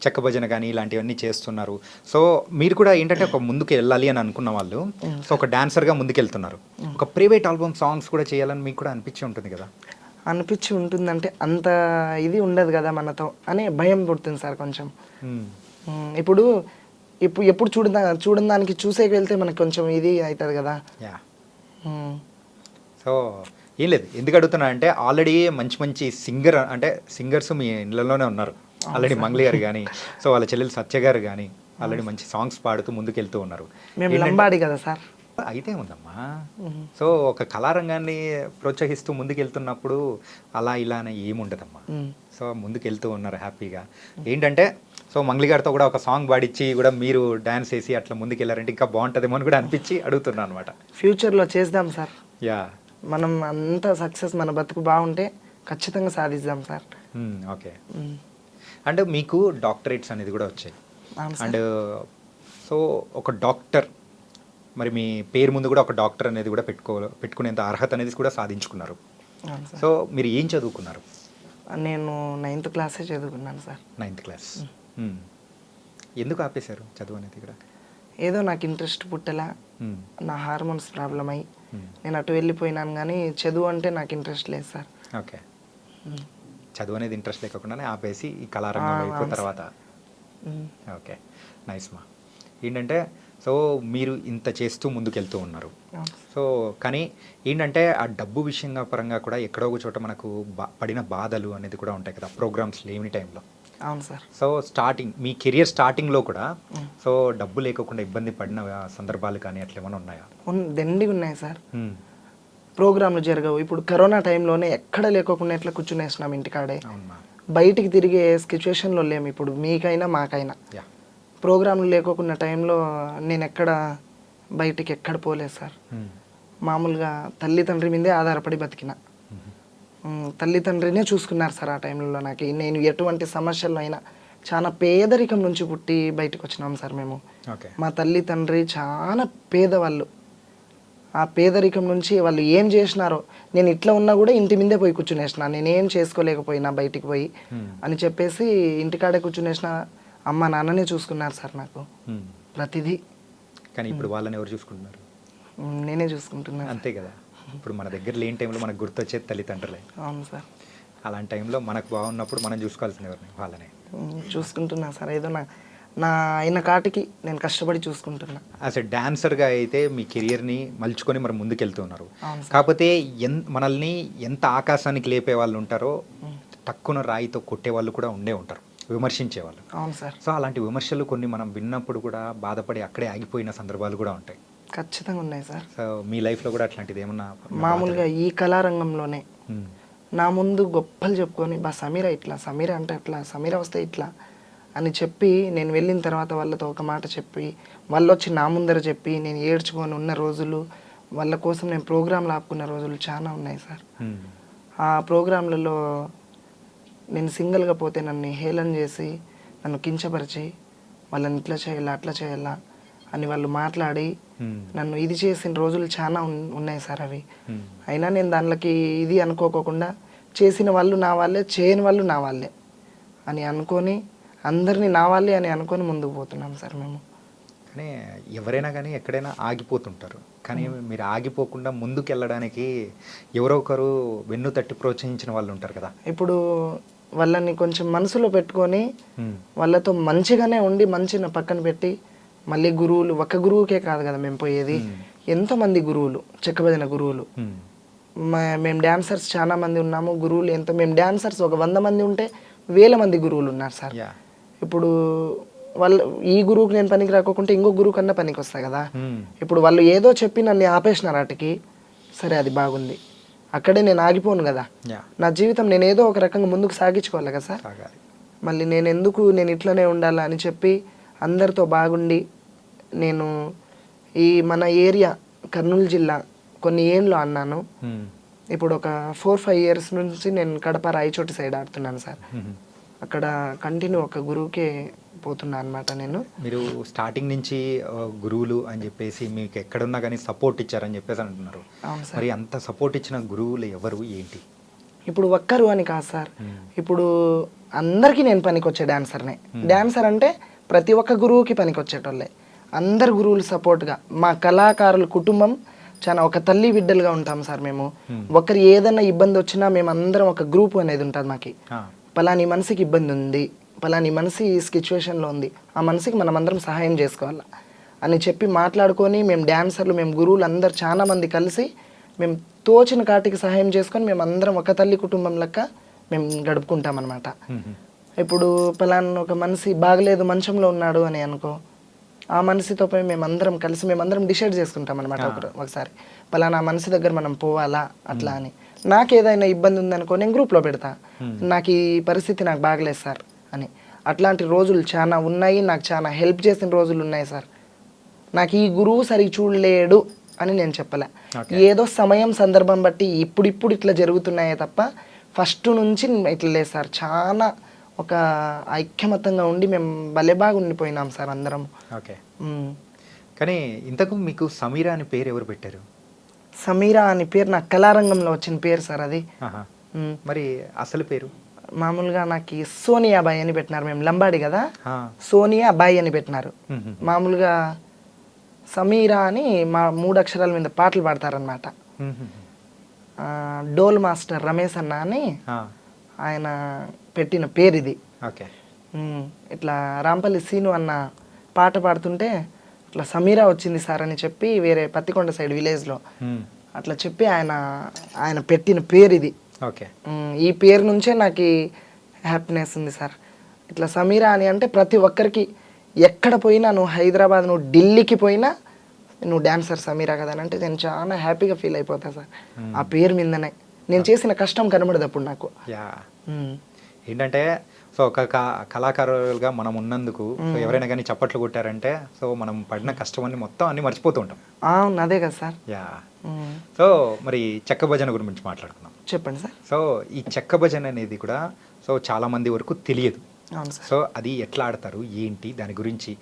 చెక్క భజన కానీ ఇలాంటివన్నీ చేస్తున్నారు. సో మీరు కూడా ఏంటంటే ఒక ముందుకు వెళ్ళాలి అని అనుకున్న వాళ్ళు, సో ఒక డాన్సర్గా ముందుకెళ్తున్నారు. ఒక ప్రైవేట్ ఆల్బమ్ సాంగ్స్ కూడా చేయాలని మీకు కూడా అనిపించి ఉంటుంది కదా? అనిపించి ఉంటుందంటే అంత ఇది ఉండదు కదా మనతో అనే భయం పుడుతుంది సార్ కొంచెం. ఇప్పుడు ఎప్పుడు చూడని దానికి చూసేకి వెళ్తే మనకు కొంచెం ఇది అవుతుంది కదా. యా. సో ఏం లేదు, ఎందుకు అడుగుతున్నా అంటే ఆల్రెడీ మంచి మంచి సింగర్స్ మీ ఇళ్ళలోనే ఉన్నారు ఆల్రెడీ. మంగ్లీ గారు కానీ, సో వాళ్ళ చెల్లెలు సత్య గారు కానీ ఆల్రెడీ మంచి సాంగ్స్ పాడుతూ ముందుకెళ్తూ ఉన్నారు. మేము లంబాడి కదా సార్. అయితే ఉందమ్మా. సో ఒక కళారంగాన్ని ప్రోత్సహిస్తూ ముందుకెళ్తున్నప్పుడు అలా ఇలా అని ఏముండదమ్మా. సో ముందుకెళ్తూ ఉన్నారు హ్యాపీగా. ఏంటంటే సో మంగ్లీ గారితో కూడా ఒక సాంగ్ పాడిచ్చి కూడా మీరు డ్యాన్స్ వేసి అట్లా ముందుకెళ్ళారంటే ఇంకా బాగుంటుందేమో అని కూడా అనిపించి అడుగుతున్నాను అనమాట. ఫ్యూచర్లో చేద్దాం సార్. యా. మనం అంత సక్సెస్, మన బతుకు బాగుంటే ఖచ్చితంగా సాధిద్దాం సార్. ఓకే. అండ్ మీకు డాక్టరేట్స్ అనేది కూడా వచ్చాయి. అండ్ సో ఒక డాక్టర్, మరి మీ పేరు ముందు కూడా ఒక డాక్టర్ అనేది కూడా పెట్టుకునేంత అర్హత అనేది కూడా సాధించుకున్నారు. సో మీరు ఏం చదువుకున్నారు? నేను 9th క్లాసే చదువుకున్నాను సార్. 9th class. ఎందుకు ఆపేశారు చదువు అనేది కూడా? ఏదో నాకు ఇంట్రెస్ట్ పుట్టేలా, నా హార్మోన్స్ ప్రాబ్లం అయ్యి నేను అటు వెళ్ళిపోయినాను. కానీ చదువు అంటే నాకు ఇంట్రెస్ట్ లేదు సార్. ఓకే. చదువు అనేది ఇంట్రెస్ట్ లేకుండానే ఆపేసి ఈ కళారంగంలో అయిపోయిన తర్వాత. ఓకే, నైస్ మా. ఏంటంటే సో మీరు ఇంత చేస్తూ ముందుకెళ్తూ ఉన్నారు. సో కానీ ఏంటంటే ఆ డబ్బు విషయంగా పరంగా కూడా ఎక్కడో ఒక చోట మనకు పడిన బాధలు అనేది కూడా ఉంటాయి కదా ప్రోగ్రామ్స్ లేని టైంలో. అవును సార్. సో స్టార్టింగ్ మీ కెరియర్ స్టార్టింగ్లో కూడా సో డబ్బు లేకుండా ఇబ్బంది పడిన సందర్భాలు కానీ అట్లా ఏమైనా ఉన్నాయా? దండిగా ఉన్నాయి సార్. ప్రోగ్రాంలు జరగవు. ఇప్పుడు కరోనా టైంలోనే ఎక్కడ లేకోకుండా ఎట్లా కూర్చునేసినాం ఇంటికాడే. బయటికి తిరిగే సిచ్యువేషన్లో లేము ఇప్పుడు, మీకైనా మాకైనా. ప్రోగ్రాంలు లేకోకుండా టైంలో నేను బయటికి ఎక్కడ పోలేదు సార్. మామూలుగా తల్లిదండ్రి మీదే ఆధారపడి బతికిన. తల్లిదండ్రినే చూసుకున్నారు సార్ ఆ టైంలో నాకు. నేను ఎటువంటి సమస్యల్లో అయినా చాలా పేదరికం నుంచి పుట్టి బయటకు వచ్చినాం సార్ మేము. మా తల్లి తండ్రి చాలా పేదవాళ్ళు. ఆ పేదరికం నుంచి వాళ్ళు ఏం చేసినారో, నేను ఇట్లా ఉన్నా కూడా ఇంటి మీదే పోయి కూర్చునేసిన, నేనేం చేసుకోలేకపోయినా బయటికి పోయి అని చెప్పేసి ఇంటికాడే కూర్చునేసిన. అమ్మ నాన్ననే చూసుకున్నారు సార్ నాకు ప్రతిదీ. కానీ ఇప్పుడు వాళ్ళని ఎవరు చూసుకుంటున్నారు? నేనే చూసుకుంటున్నాను. అంతే కదా. ఇప్పుడు మన దగ్గర లేని టైంలో మనకు గుర్తొచ్చేది తల్లిదండ్రులే. అవును సార్. అలాంటి టైంలో మనకు బాగున్నప్పుడు మనం చూసుకోవాల్సిన ఎవరిని వాళ్ళనే చూసుకుంటున్నా సార్. ఏదో నా అయిన కాటికి నేను కష్టపడి చూసుకుంటున్నా. యాజ్ ఎ డాన్సర్గా అయితే మీ కెరియర్ని మలుచుకొని మరి ముందుకెళ్తూ ఉన్నారు. కాకపోతే మనల్ని ఎంత ఆకాశానికి లేపే వాళ్ళు ఉంటారో తక్కువ రాయితో కొట్టే వాళ్ళు కూడా ఉండే ఉంటారు, విమర్శించేవాళ్ళు. అవును సార్. సో అలాంటి విమర్శలు కొన్ని మనం విన్నప్పుడు కూడా బాధపడి అక్కడే ఆగిపోయిన సందర్భాలు కూడా ఉంటాయి. ఖచ్చితంగా ఉన్నాయి సార్. సో మీ లైఫ్లో కూడా అట్లాంటిది ఏమన్నా? మామూలుగా ఈ కళారంగంలోనే నా ముందు గొప్పలు చెప్పుకొని సమీర ఇట్లా, సమీర అంటే అట్లా, సమీర వస్తే ఇట్లా అని చెప్పి నేను వెళ్ళిన తర్వాత వాళ్ళతో ఒక మాట చెప్పి వాళ్ళు వచ్చి నా ముందర చెప్పి నేను ఏడ్చుకొని ఉన్న రోజులు, వాళ్ళ కోసం నేను ప్రోగ్రాంలు ఆపుకున్న రోజులు చాలా ఉన్నాయి సార్. ఆ ప్రోగ్రాంలలో నేను సింగిల్గా పోతే నన్ను హేళన చేసి, నన్ను కించపరిచి, వాళ్ళని ఇట్లా చేయాలా అట్లా చేయాలా అని వాళ్ళు మాట్లాడి నన్ను ఇది చేసిన రోజులు చాలా ఉన్నాయి సార్ అవి. అయినా నేను దానిలోకి ఇది అనుకోకుండా చేసిన వాళ్ళు నా వాళ్ళే, చేయని వాళ్ళు నా వాళ్ళే అని అనుకొని అందరినీ నా వాళ్ళే అని అనుకొని ముందుకు పోతున్నాం సార్ మేము. కానీ ఎవరైనా కానీ ఎక్కడైనా ఆగిపోతుంటారు. కానీ మీరు ఆగిపోకుండా ముందుకు వెళ్ళడానికి ఎవరో ఒకరు వెన్ను తట్టి ప్రోత్సహించిన వాళ్ళు ఉంటారు కదా. ఇప్పుడు వాళ్ళని కొంచెం మనసులో పెట్టుకొని వాళ్ళతో మంచిగానే ఉండి మంచిగా పక్కన పెట్టి, మళ్ళీ గురువులు ఒక్క గురువుకే కాదు కదా మేము పోయేది, ఎంతోమంది గురువులు, చెక్కబదిన గురువులు. మేము డాన్సర్స్ చాలా మంది ఉన్నాము, గురువులు ఎంతో. మేము డాన్సర్స్ ఒక 100 మంది ఉంటే 1000 మంది గురువులు ఉన్నారు సార్. ఇప్పుడు వాళ్ళు ఈ గురువుకి నేను పనికి రాకోకుంటే ఇంకో గురువు కన్నా పనికి వస్తా కదా. ఇప్పుడు వాళ్ళు ఏదో చెప్పి నన్ను ఆపేసినారు వాటికి, సరే అది బాగుంది, అక్కడే నేను ఆగిపోను కదా. నా జీవితం నేను ఏదో ఒక రకంగా ముందుకు సాగించుకోవాలి కదా సార్. మళ్ళీ నేను ఇట్లనే ఉండాలా అని చెప్పి అందరితో బాగుండి, నేను ఈ మన ఏరియా కర్నూలు జిల్లా కొన్ని ఏళ్ళు అన్నాను. ఇప్పుడు ఒక 4-5 ఇయర్స్ నుంచి నేను కడప రాయచోటి సైడ్ ఆడుతున్నాను సార్. అక్కడ కంటిన్యూ ఒక గురువుకే పోతున్నా అనమాట నేను. మీరు స్టార్టింగ్ నుంచి గురువులు అని చెప్పేసి మీకు ఎక్కడున్నా కానీ సపోర్ట్ ఇచ్చారని చెప్పేసి అంటున్నారు. అవును సార్. మరి అంత సపోర్ట్ ఇచ్చిన గురువులు ఎవరు ఏంటి? ఇప్పుడు ఒక్కరు అని కాదు సార్, ఇప్పుడు అందరికీ నేను పనికొచ్చే డాన్సర్నే. డాన్సర్ అంటే ప్రతి ఒక్క గురువుకి పనికొచ్చేటోళ్ళే. అందరు గురువులు సపోర్ట్గా మా కళాకారుల కుటుంబం చాలా ఒక తల్లి బిడ్డలుగా ఉంటాం సార్ మేము. ఒకరు ఏదైనా ఇబ్బంది వచ్చినా మేము అందరం ఒక గ్రూప్ అనేది ఉంటుంది మాకి. పలాని మనిషికి ఇబ్బంది ఉంది, పలాని మనిషి ఈ సిచ్యువేషన్లో ఉంది, ఆ మనిషికి మనం అందరం సహాయం చేసుకోవాలా అని చెప్పి మాట్లాడుకొని మేము డాన్సర్లు, మేము గురువులు అందరు చాలా మంది కలిసి మేము తోచిన కాటికి సహాయం చేసుకొని మేము అందరం ఒక తల్లి కుటుంబం లెక్క మేము గడుపుకుంటాం అనమాట. ఇప్పుడు పలానా ఒక మనిషి బాగలేదు మంచంలో ఉన్నాడు అని అనుకో, ఆ మనిషితో పోయి మేమందరం కలిసి మేమందరం డిసైడ్ చేసుకుంటాం అనమాట. ఒకసారి పలానా మనిషి దగ్గర మనం పోవాలా అట్లా అని. నాకు ఏదైనా ఇబ్బంది ఉందనుకో నేను గ్రూప్లో పెడతా, నాకు ఈ పరిస్థితి నాకు బాగలేదు సార్ అని. అట్లాంటి రోజులు చాలా ఉన్నాయి, నాకు చాలా హెల్ప్ చేసిన రోజులు ఉన్నాయి సార్. నాకు ఈ గురువు సరిగ్గా చూడలేడు అని నేను చెప్పలే. ఏదో సమయం సందర్భం బట్టి ఇప్పుడు ఇట్లా జరుగుతున్నాయే తప్ప ఫస్ట్ నుంచి ఇట్లా లేదు సార్. చాలా ఒక ఐక్యమత్యంగా ఉండి మేము భలే బాగా ఉండిపోయినాం సార్ అందరం. ఓకే. కానీ ఇంతకు మీకు సమీరా అని పేరు ఎవరు పెట్టారు? సమీరా అని పేరు నాకు కళారంగంలో వచ్చిన పేరు సార్ అది. మరి అసలు పేరు? మామూలుగా నాకు సోనియా బాయ్ అని పెట్టినారు. మేము లంబాడి కదా, సోనియా బాయ్ అని పెట్టినారు. మామూలుగా సమీరా అని మా 3 అక్షరాల మీద పాటలు పాడతారనమాట. డోల్ మాస్టర్ రమేష్ అన్న అని ఆయన పెట్టిన పేరు ఇది. ఓకే. ఇట్లా రాంపల్లి సీను అన్న పాట పాడుతుంటే ఇట్లా సమీరా వచ్చింది సార్ అని చెప్పి వేరే పత్తికొండ సైడ్ విలేజ్లో అట్లా చెప్పి ఆయన పెట్టిన పేరు ఇది. ఓకే. ఈ పేరు నుంచే నాకు హ్యాపీనెస్ ఉంది సార్. ఇట్లా సమీరా అని అంటే ప్రతి ఒక్కరికి ఎక్కడ పోయినా, నువ్వు హైదరాబాద్, నువ్వు ఢిల్లీకి పోయినా నువ్వు డాన్సర్ సమీరా కదా అని అంటే నేను చాలా హ్యాపీగా ఫీల్ అయిపోతా సార్. ఆ పేరు మీదనే నేను చేసిన కష్టం కనబడదు అప్పుడు నాకు. ఏంటంటే సో ఒక కళాకారులుగా మనం ఉన్నందుకు ఎవరైనా కానీ చప్పట్లు కొట్టారంటే సో మనం పడిన కష్టం అన్ని మొత్తం అన్ని మర్చిపోతూ ఉంటాం. అవును, అదే కదా సార్. సో మరి చెక్క భజన గురించి మాట్లాడుకుందాం. చెప్పండి సార్. సో ఈ చెక్క భజన అనేది కూడా సో చాలా మంది వరకు తెలియదు. సో అది ఎట్లా ఆడతారు ఏంటి దాని గురించి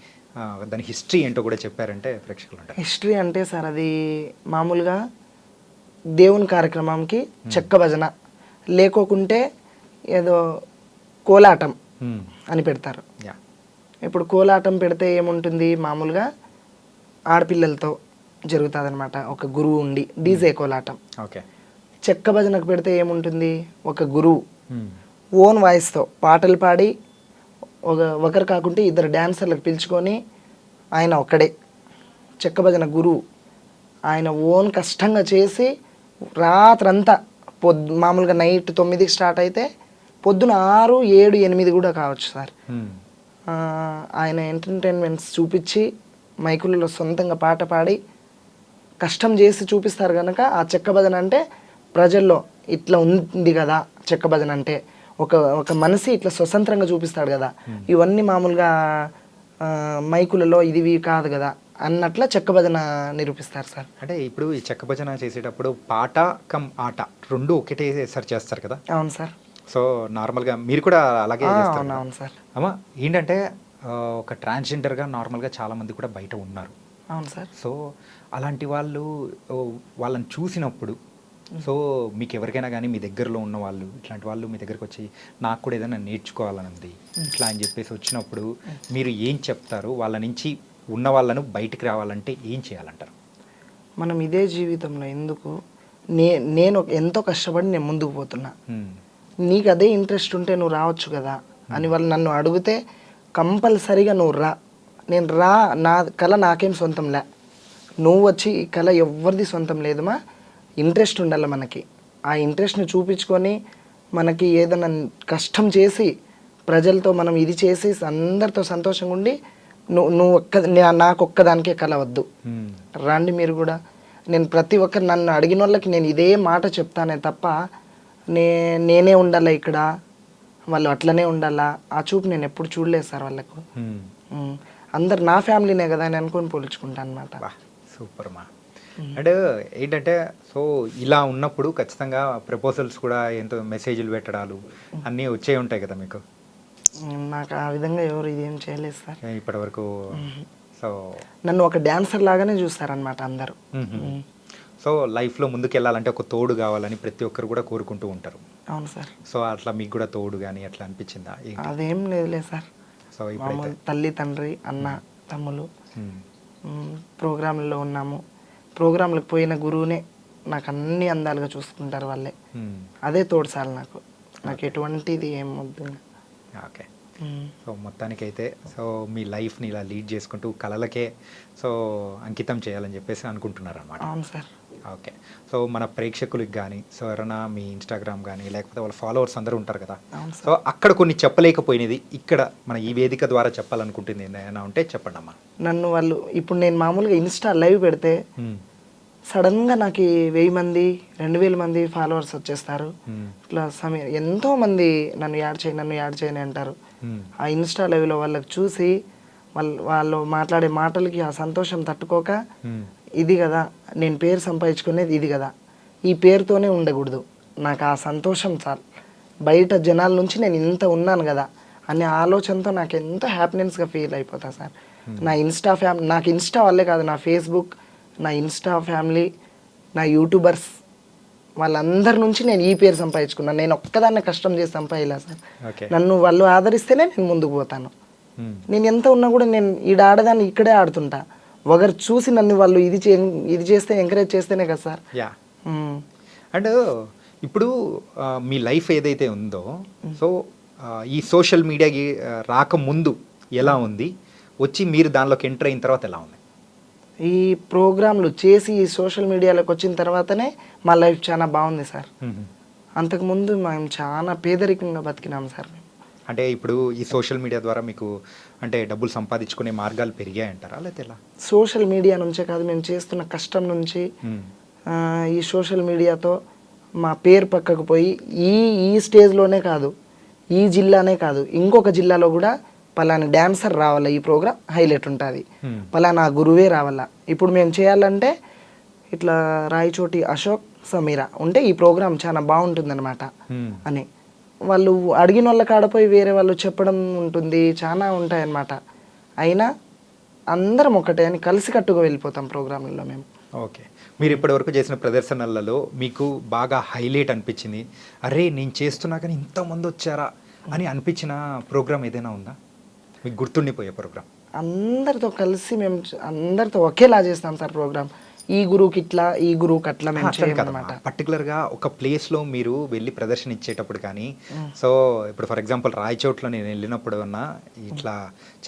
దాని హిస్టరీ ఏంటో కూడా చెప్పారంటే ప్రేక్షకులు ఉంటారు. హిస్టరీ అంటే సార్ అది మామూలుగా దేవుని కార్యక్రమంకి చెక్క భజన, లేకోకుంటే ఏదో కోలాటం అని పెడతారు. ఇప్పుడు కోలాటం పెడితే ఏముంటుంది, మామూలుగా ఆడపిల్లలతో జరుగుతుంది అనమాట, ఒక గురువు ఉండి డీజే కోలాటం. ఓకే. చెక్క భజనకు పెడితే ఏముంటుంది, ఒక గురువు ఓన్ వాయిస్తో పాటలు పాడి ఒకరు కాకుంటే 2 డాన్సర్లకు పిలుచుకొని ఆయన ఒక్కడే చెక్క భజన గురువు. ఆయన ఓన్ కష్టంగా చేసి రాత్రంతా మామూలుగా నైట్ 9కి స్టార్ట్ అయితే పొద్దున 6, 7, 8 కూడా కావచ్చు సార్. ఆయన ఎంటర్టైన్మెంట్స్ చూపించి మైకులలో సొంతంగా పాట పాడి కష్టం చేసి చూపిస్తారు కనుక ఆ చెక్క భజన అంటే ప్రజల్లో ఇట్లా ఉంది కదా చెక్క భజన అంటే ఒక మనిషి ఇట్లా స్వతంత్రంగా చూపిస్తాడు కదా, ఇవన్నీ మామూలుగా మైకులలో ఇది కాదు కదా అన్నట్ల చెక్క భజన నిరూపిస్తారు సార్. అంటే ఇప్పుడు ఈ చెక్క భజన చేసేటప్పుడు పాట కమ్ ఆట రెండు ఒకటేసారి చేస్తారు కదా? అవును సార్. సో నార్మల్గా మీరు కూడా అలాగే చేస్తారు? అవును సార్. అమ్మా ఏంటంటే ఒక ట్రాన్స్జెండర్గా నార్మల్గా చాలామంది కూడా బయట ఉన్నారు. అవును సార్. సో అలాంటి వాళ్ళని చూసినప్పుడు సో మీకు ఎవరికైనా కానీ మీ దగ్గరలో ఉన్న వాళ్ళు ఇట్లాంటి వాళ్ళు మీ దగ్గరకు వచ్చి నాకు కూడా ఏదైనా నేర్చుకోవాలని ఉంది ఇట్లా అని చెప్పేసి వచ్చినప్పుడు మీరు ఏం చెప్తారు? వాళ్ళ నుంచి ఉన్న వాళ్ళను బయటికి రావాలంటే ఏం చేయాలంటారు? మనం ఇదే జీవితంలో ఎందుకు నేను ఎంతో కష్టపడి నేను ముందుకు పోతున్నా, నీకు అదే ఇంట్రెస్ట్ ఉంటే నువ్వు రావచ్చు కదా అని వాళ్ళు నన్ను అడిగితే కంపల్సరీగా నువ్వు రా. నేను నా కళ నాకేం సొంతంలే, నువ్వు వచ్చి ఈ కళ ఎవరిది సొంతం లేదుమా, ఇంట్రెస్ట్ ఉండాలి మనకి. ఆ ఇంట్రెస్ట్ని చూపించుకొని మనకి ఏదైనా కష్టం చేసి ప్రజలతో మనం ఇది చేసి అందరితో సంతోషంగా ఉండి నాకు ఒక్కదానికే కళ వద్దు, రండి మీరు కూడా. నేను ప్రతి ఒక్కరు నన్ను అడిగిన వాళ్ళకి నేను ఇదే మాట చెప్తానే తప్ప నేనే ఉండాలా ఇక్కడ, వాళ్ళు అట్లనే ఉండాలా ఆ చూపు నేను ఎప్పుడు చూడలేదు సార్ వాళ్ళకు. అందరు నా ఫ్యామిలీనే కదా అని అనుకొని పోల్చుకుంటాను అనమాట. సూపర్ మా. అండ్ ఏంటంటే సో ఇలా ఉన్నప్పుడు ఖచ్చితంగా ప్రపోజల్స్ కూడా ఎంతో మెసేజ్లు పెట్టడాలు అన్నీ వచ్చే ఉంటాయి కదా మీకు నాకు ఆ విధంగా ఎవరు ఇదేం చేయలేదు సార్. ఇప్పటి వరకు. సో నన్ను ఒక డాన్సర్ లాగానే చూస్తారనమాట అందరూ. సో లైఫ్లో ముందుకు వెళ్ళాలంటే ఒక తోడు కావాలని ప్రతి ఒక్కరు కూడా కోరుకుంటూ ఉంటారు. అవును సార్. సో అట్లా మీకు కూడా తోడు కానీ అట్లా అనిపించిందా? అదేం లేదులే సార్. సో ఇప్పుడైతే మామూలు తల్లి తండ్రి అన్న తమ్ములు ప్రోగ్రాంలలో ఉన్నాము. ప్రోగ్రాంలకు పోయిన గురువునే నాకు అన్ని అందాలుగా చూసుకుంటారు వాళ్ళే. అదే తోడు సార్ నాకు ఎటువంటిది ఏం వద్దు. ఓకే. సో మొత్తానికైతే సో మీ లైఫ్ని ఇలా లీడ్ చేసుకుంటూ కళలకే సో అంకితం చేయాలని చెప్పేసి అనుకుంటున్నారు అనమాట. అవును సార్. ఓకే. సో మన ప్రేక్షకులకి కానీ సో ఎవరైనా మీ ఇన్స్టాగ్రామ్ కానీ లేకపోతే వాళ్ళ ఫాలోవర్స్ అందరూ ఉంటారు కదా, సో అక్కడ కొన్ని చెప్పలేకపోయినది ఇక్కడ మన ఈ వేదిక ద్వారా చెప్పాలనుకుంటుంది ఏదైనా ఉంటే చెప్పండి అమ్మా. నన్ను వాళ్ళు ఇప్పుడు నేను మామూలుగా ఇన్స్టా లైవ్ పెడితే సడన్గా నాకు 1000 మంది 2000 మంది ఫాలోవర్స్ వచ్చేస్తారు. ఇట్లా ఎంతో మంది నన్ను యాడ్ చేయని అంటారు. ఆ ఇన్స్టా లైవ్లో వాళ్ళకి చూసి వాళ్ళు మాట్లాడే మాటలకి ఆ సంతోషం తట్టుకోక ఇది కదా నేను పేరు సంపాదించుకునేది, ఇది కదా ఈ పేరుతోనే ఉండకూడదు, నాకు ఆ సంతోషం చాలు, బయట జనాల నుంచి నేను ఇంత ఉన్నాను కదా అనే ఆలోచనతో నాకు ఎంతో హ్యాపీనెస్గా ఫీల్ అయిపోతా సార్. నా నాకు ఇన్స్టా వల్లే కాదు, నా ఫేస్బుక్, నా ఇన్స్టా ఫ్యామిలీ, నా యూట్యూబర్స్ వాళ్ళందరి నుంచి నేను ఈ పేరు సంపాదించుకున్నాను. నేను ఒక్కదాన్నే కష్టం చేసి సంపాదిలా సార్. నన్ను వాళ్ళు ఆదరిస్తేనే నేను ముందుకు పోతాను. నేను ఎంత ఉన్నా కూడా నేను ఈడ ఆడదాన్ని ఇక్కడే ఆడుతుంటా. ఒకరు చూసి నన్ను వాళ్ళు ఇది చేస్తే ఎంకరేజ్ చేస్తేనే కదా సార్. యా. అండ్ ఇప్పుడు మీ లైఫ్ ఏదైతే ఉందో సో ఈ సోషల్ మీడియాకి రాకముందు ఎలా ఉంది, వచ్చి మీరు దానిలోకి ఎంటర్ అయిన తర్వాత ఎలా ఉంది? ఈ ప్రోగ్రాంలు చేసి ఈ సోషల్ మీడియాలోకి వచ్చిన తర్వాతనే మా లైఫ్ చాలా బాగుంది సార్. అంతకుముందు మేము చాలా పేదరికంగా బతికినాం సార్. అంటే ఇప్పుడు ఈ సోషల్ మీడియా ద్వారా మీకు అంటే డబ్బులు సంపాదించుకునే మార్గాలు పెరిగాయంటారా లేకపోతే ఎలా? సోషల్ మీడియా నుంచే కాదు, మేము చేస్తున్న కష్టం నుంచి ఈ సోషల్ మీడియాతో మా పేరు పక్కకు పోయి ఈ స్టేజ్లోనే కాదు, ఈ జిల్లానే కాదు, ఇంకొక జిల్లాలో కూడా పలానా డాన్సర్ రావాలా, ఈ ప్రోగ్రామ్ హైలైట్ ఉంటుంది, పలానా గురువే రావాలా. ఇప్పుడు మేము చేయాలంటే ఇట్లా రాయచోటి అశోక్ సమీరా ఉంటే ఈ ప్రోగ్రామ్ చాలా బాగుంటుందన్నమాట అని వాళ్ళు అడిగిన వాళ్ళ కాడపోయి వేరే వాళ్ళు చెప్పడం ఉంటుంది, చాలా ఉంటాయన్నమాట. అయినా అందరం ఒకటే అని కలిసికట్టుగా వెళ్ళిపోతాం ప్రోగ్రాంలలో మేము. ఓకే. మీరు ఇప్పటివరకు చేసిన ప్రదర్శనలలో మీకు బాగా హైలైట్ అనిపించింది, అరే నేను చేస్తున్నా కానీ ఇంతమంది వచ్చారా అని అనిపించిన ప్రోగ్రామ్ ఏదైనా ఉందా మీకు గుర్తుండిపోయే ప్రోగ్రామ్? అందరితో కలిసి మేము అందరితో ఒకేలా చేస్తాం సార్ ప్రోగ్రామ్. ఈ గురువుకి ఇట్లా, ఈ గురువుకి అట్లా మేము చేయమన్నమాట. పర్టికులర్గా ఒక ప్లేస్లో మీరు వెళ్ళి ప్రదర్శన ఇచ్చేటప్పుడు కానీ సో ఇప్పుడు ఫర్ ఎగ్జాంపుల్ రాయచోట్లో నేను వెళ్ళినప్పుడు అన్నా ఇట్లా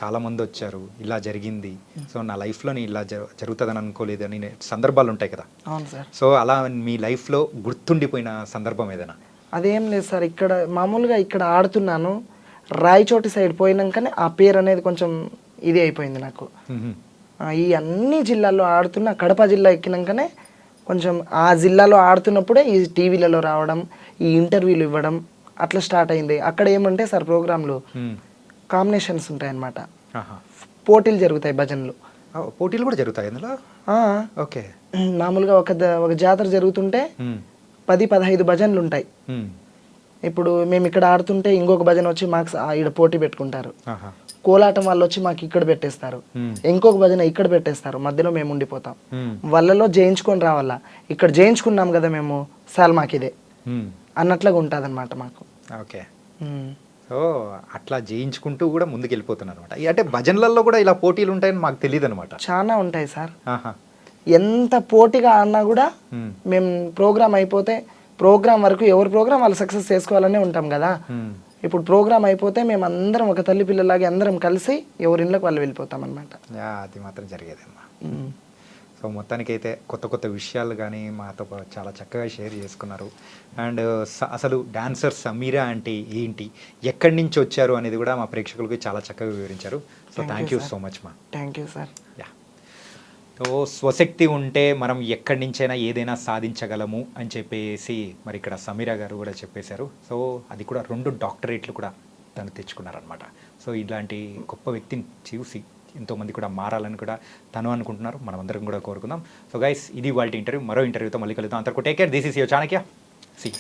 చాలామంది వచ్చారు, ఇలా జరిగింది, సో నా లైఫ్లో ఇలా జరుగుతుందని అనుకోలేదని సందర్భాలు ఉంటాయి కదా. అవును సార్. సో అలా మీ లైఫ్లో గుర్తుండిపోయిన సందర్భం ఏదైనా? అదేం లేదు సార్, ఇక్కడ మామూలుగా ఇక్కడ ఆడుతున్నాను, రాయచోటి సైడ్ పోయినాకనే ఆ పేరు అనేది కొంచెం ఇది అయిపోయింది నాకు. ఈ అన్ని జిల్లాల్లో ఆడుతున్న కడప జిల్లా ఎక్కినాకనే కొంచెం ఆ జిల్లాలో ఆడుతున్నప్పుడే ఈ టీవీలలో రావడం, ఈ ఇంటర్వ్యూలు ఇవ్వడం అట్లా స్టార్ట్ అయింది. అక్కడ ఏమంటే సార్ ప్రోగ్రాంలు కాంబినేషన్స్ ఉంటాయి అన్నమాట, పోటీలు జరుగుతాయి, భజనలు. పోటీలు కూడా జరుగుతాయి అందులో? ఓకే. మామూలుగా ఒక జాతర జరుగుతుంటే 10-15 భజనలు ఉంటాయి. ఇప్పుడు మేము ఇక్కడ ఆడుతుంటే ఇంకొక భజన వచ్చి మాకు ఇక్కడ పోటీ పెట్టుకుంటారు, కోలాటం వాళ్ళు వచ్చి మాకు ఇక్కడ పెట్టేస్తారు, ఇంకొక భజన ఇక్కడ పెట్టేస్తారు, మధ్యలో మేము ఉండిపోతాం. వాళ్ళలో జయించుకొని రావాలా, ఇక్కడ జయించుకున్నాం కదా మేము సార్ మాకు ఇదే అన్నట్లుగా ఉంటుంది అనమాట మాకు. ఓకే. సో అట్లా జయించుకుంటూ కూడా ముందుకు వెళ్ళిపోతున్నారు అనమాట. అంటే భజనలలో కూడా ఇలా పోటీలు ఉంటాయని మాకు తెలియదు అనమాట. చాలా ఉంటాయి సార్. ఎంత పోటీగా ఆడినా కూడా మేము ప్రోగ్రామ్ అయిపోతే ప్రోగ్రామ్ వరకు ఎవరి ప్రోగ్రామ్ వాళ్ళు సక్సెస్ చేసుకోవాలనే ఉంటాం కదా. ఇప్పుడు ప్రోగ్రామ్ అయిపోతే మేము అందరం ఒక తల్లి పిల్లలాగే అందరం కలిసి ఎవరి ఇళ్ళకి వాళ్ళు వెళ్ళిపోతాం అనమాట. అది మాత్రం జరిగేదమ్మా. సో మొత్తానికైతే కొత్త కొత్త విషయాలు కానీ మాతో చాలా చక్కగా షేర్ చేసుకున్నారు. అండ్ అసలు డాన్సర్ సమీరా అంటే ఏంటి, ఎక్కడి నుంచి వచ్చారు అనేది కూడా మా ప్రేక్షకులకు చాలా చక్కగా వివరించారు. So thank you so much మా. Thank you sir. Yeah. So స్వశక్తి ఉంటే మనం ఎక్కడి నుంచైనా ఏదైనా సాధించగలము అని చెప్పేసి మరి ఇక్కడ సమీరా గారు కూడా చెప్పేశారు. సో అది కూడా 2 డాక్టరేట్లు కూడా తను తెచ్చుకున్నారనమాట. సో ఇలాంటి గొప్ప వ్యక్తిని చూసి ఎంతోమంది కూడా మారాలని కూడా తను అనుకుంటున్నారు, మనం అందరం కూడా కోరుకుందాం. సో గైస్, ఇది వాళ్ళ ఇంటర్వ్యూ. మరో ఇంటర్వ్యూతో మళ్ళీ కలుద్దాం. అంతకు take care. This is your Chanakya. See